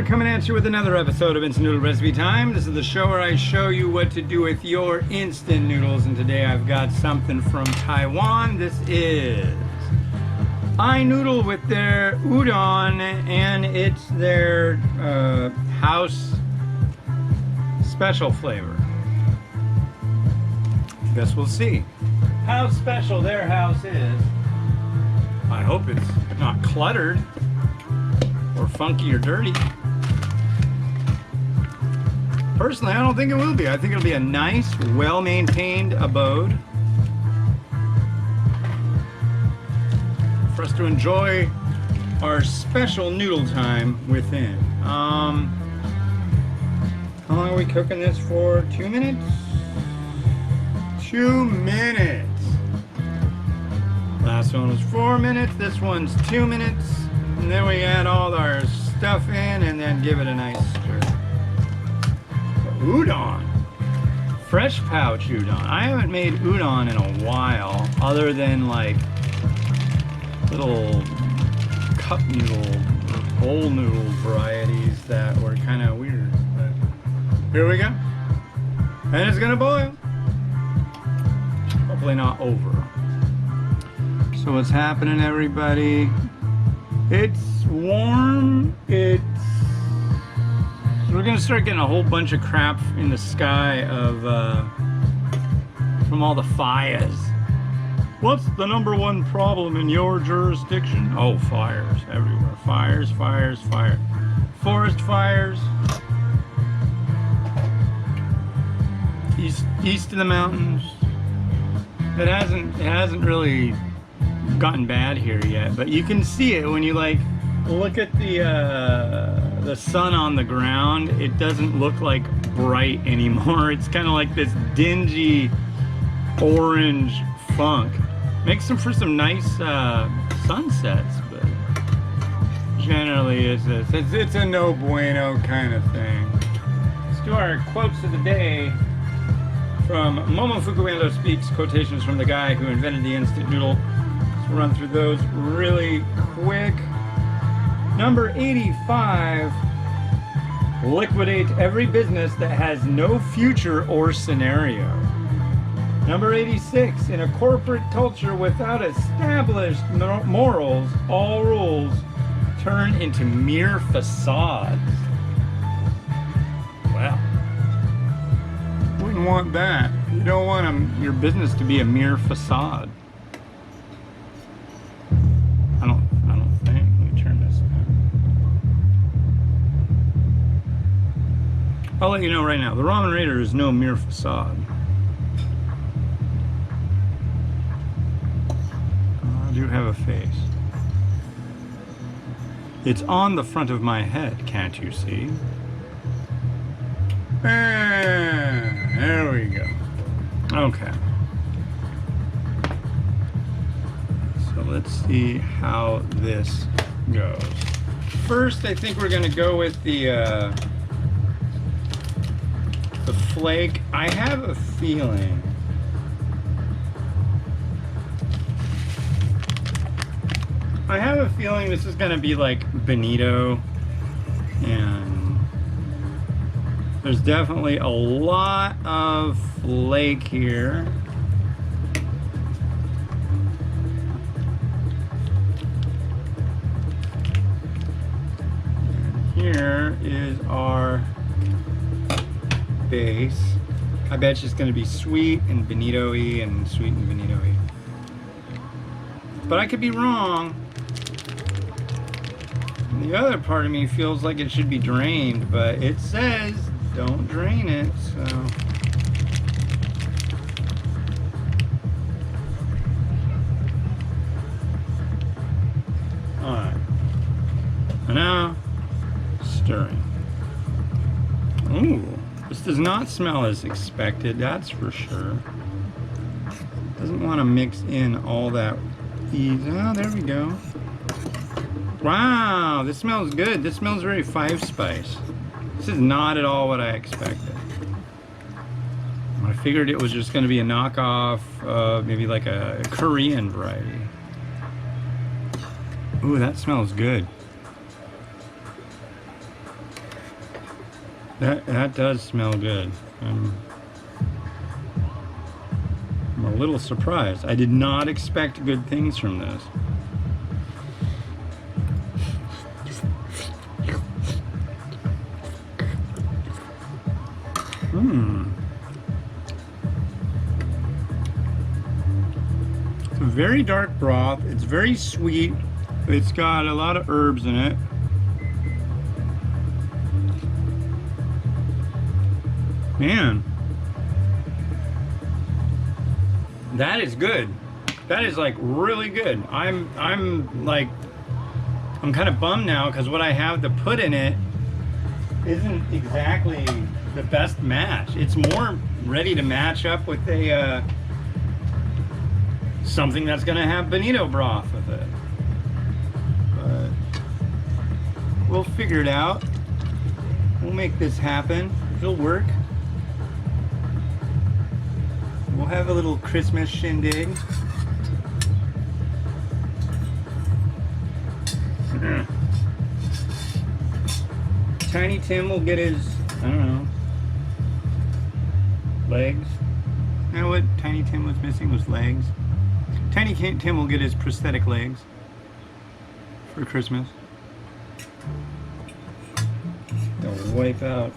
coming at you with another episode of Instant Noodle Recipe Time. This is the show where I show you what to do with your instant noodles, and today I've got something from Taiwan. This is iNoodle with their Udon, and it's their house special flavor. Guess we'll see how special their house is. I hope it's not cluttered or funky or dirty. Personally, I don't think it will be. I think it'll be a nice, well-maintained abode for us to enjoy our special noodle time within. How long are we cooking this for? 2 minutes? 2 minutes. Last one was 4 minutes. This one's 2 minutes. And then we add all our stuff in and then give it a nice stir. Udon. Fresh pouch udon. I haven't made udon in a while, other than like little cup noodle or bowl noodle varieties that were kind of weird. But here we go. And it's gonna boil. Hopefully not over. So what's happening, everybody? It's warm. We're gonna start getting a whole bunch of crap in the sky of from all the fires. What's the #1 problem in your jurisdiction? Oh, fires everywhere. Fires, fires, fire. Forest fires. East of the mountains. It hasn't really gotten bad here yet, but you can see it when you like look at the sun on the ground. It doesn't look like bright anymore. It's kind of like this dingy orange funk. Makes them for some nice sunsets, but generally it's a no bueno kind of thing. Let's do our quotes of the day from Momofuku Ando Speaks, quotations from the guy who invented the instant noodle. Let's run through those really quick. Number 85, liquidate every business that has no future or scenario. Number 86, in a corporate culture without established morals, all rules turn into mere facades. Well, wouldn't want that. You don't want your business to be a mere facade. I don't think. Let me turn this on. I'll let you know right now, the Ramen Raider is no mere facade. I do have a face. It's on the front of my head, can't you see? There we go. Okay. So let's see how this goes. First, I think we're gonna go with the flake. I have a feeling this is gonna be like bonito, and there's definitely a lot of flake here. And here is our base. I bet it's going to be sweet and bonito-y and sweet and bonito-y. But I could be wrong. And the other part of me feels like it should be drained, but it says don't drain it, so. Alright. And now, stirring. Ooh. This does not smell as expected, that's for sure. Doesn't want to mix in all that ease. Oh, there we go. Wow, this smells good. This smells very five spice. This is not at all what I expected. I figured it was just going to be a knockoff, maybe like a Korean variety. Ooh, that smells good. That does smell good. I'm a little surprised. I did not expect good things from this. It's a very dark broth. It's very sweet. It's got a lot of herbs in it. Man, that is good. That is like really good. I'm kind of bummed now because what I have to put in it isn't exactly the best match. It's more ready to match up with a something that's gonna have bonito broth with it. But we'll figure it out. We'll make this happen. It'll work. We'll have a little Christmas shindig. Tiny Tim will get his, I don't know, legs. You know what Tiny Tim was missing was legs. Tiny Tim will get his prosthetic legs for Christmas. They'll wipe out.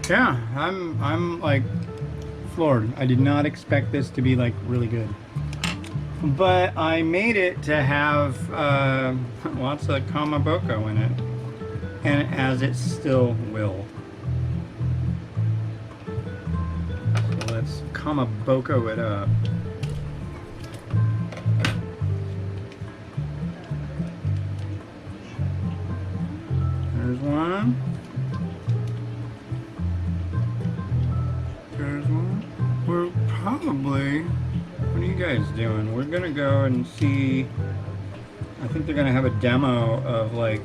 Yeah, I'm like floored. I did not expect this to be like really good, but I made it to have lots of kamaboko in it, and as it still will. So let's kamaboko it up. There's one. There's one. We're probably, what are you guys doing? We're gonna go and see, I think they're gonna have a demo of like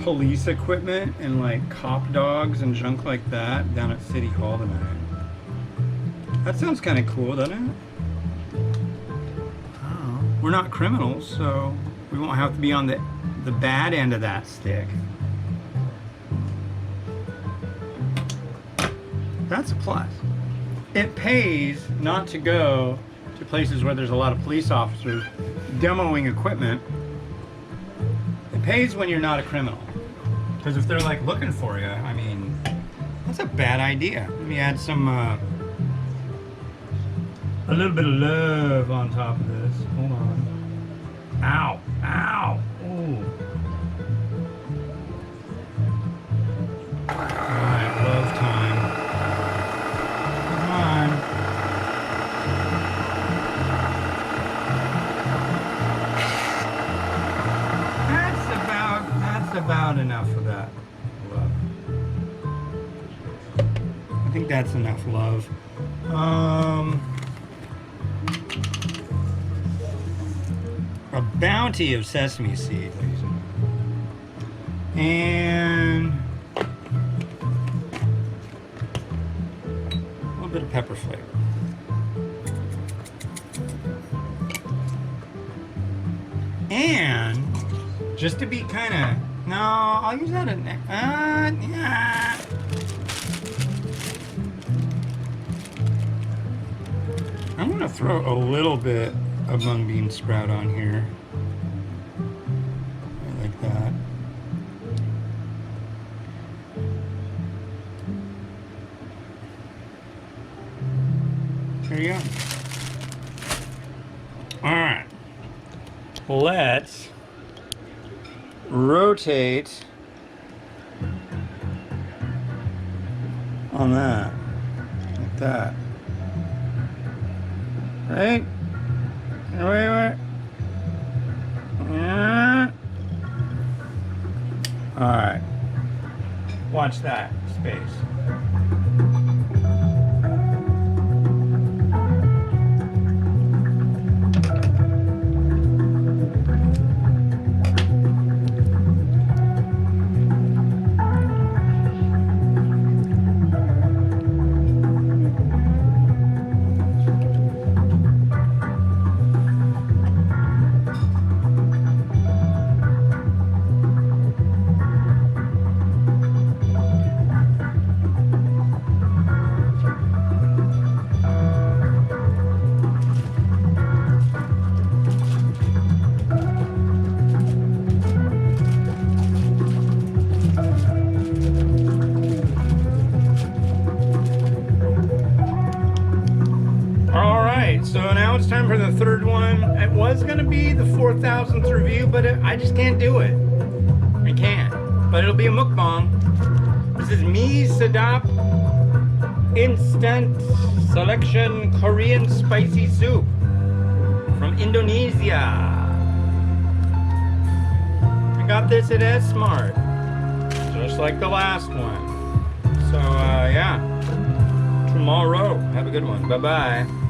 police equipment and like cop dogs and junk like that down at City Hall tonight. That sounds kind of cool, doesn't it? Oh. We're not criminals, so we won't have to be on the bad end of that stick. That's a plus. It pays not to go to places where there's a lot of police officers demoing equipment. It pays when you're not a criminal. Because if they're like looking for you, I mean, that's a bad idea. Let me add some, a little bit of love on top of this. Hold on. Ow, ow, ooh. Alright, love time. Come on. That's about enough of that love. I think that's enough love. A bounty of sesame seed, ladies and a little bit of pepper flavor. And just to be kind of, no, I'll use that in there. Yeah. I'm gonna throw a little bit of mung bean sprout on here. I like that. There you go. All right. Let's rotate on that, like that. Right? Wait. Yeah. All right. Watch that space. was gonna be the 4,000th review, but I just can't do it. I can't. But it'll be a mukbang. This is Mi Sedap Instant Selection Korean Spicy Soup from Indonesia. I got this at S-Mart, just like the last one. So yeah, tomorrow. Have a good one. Bye-bye.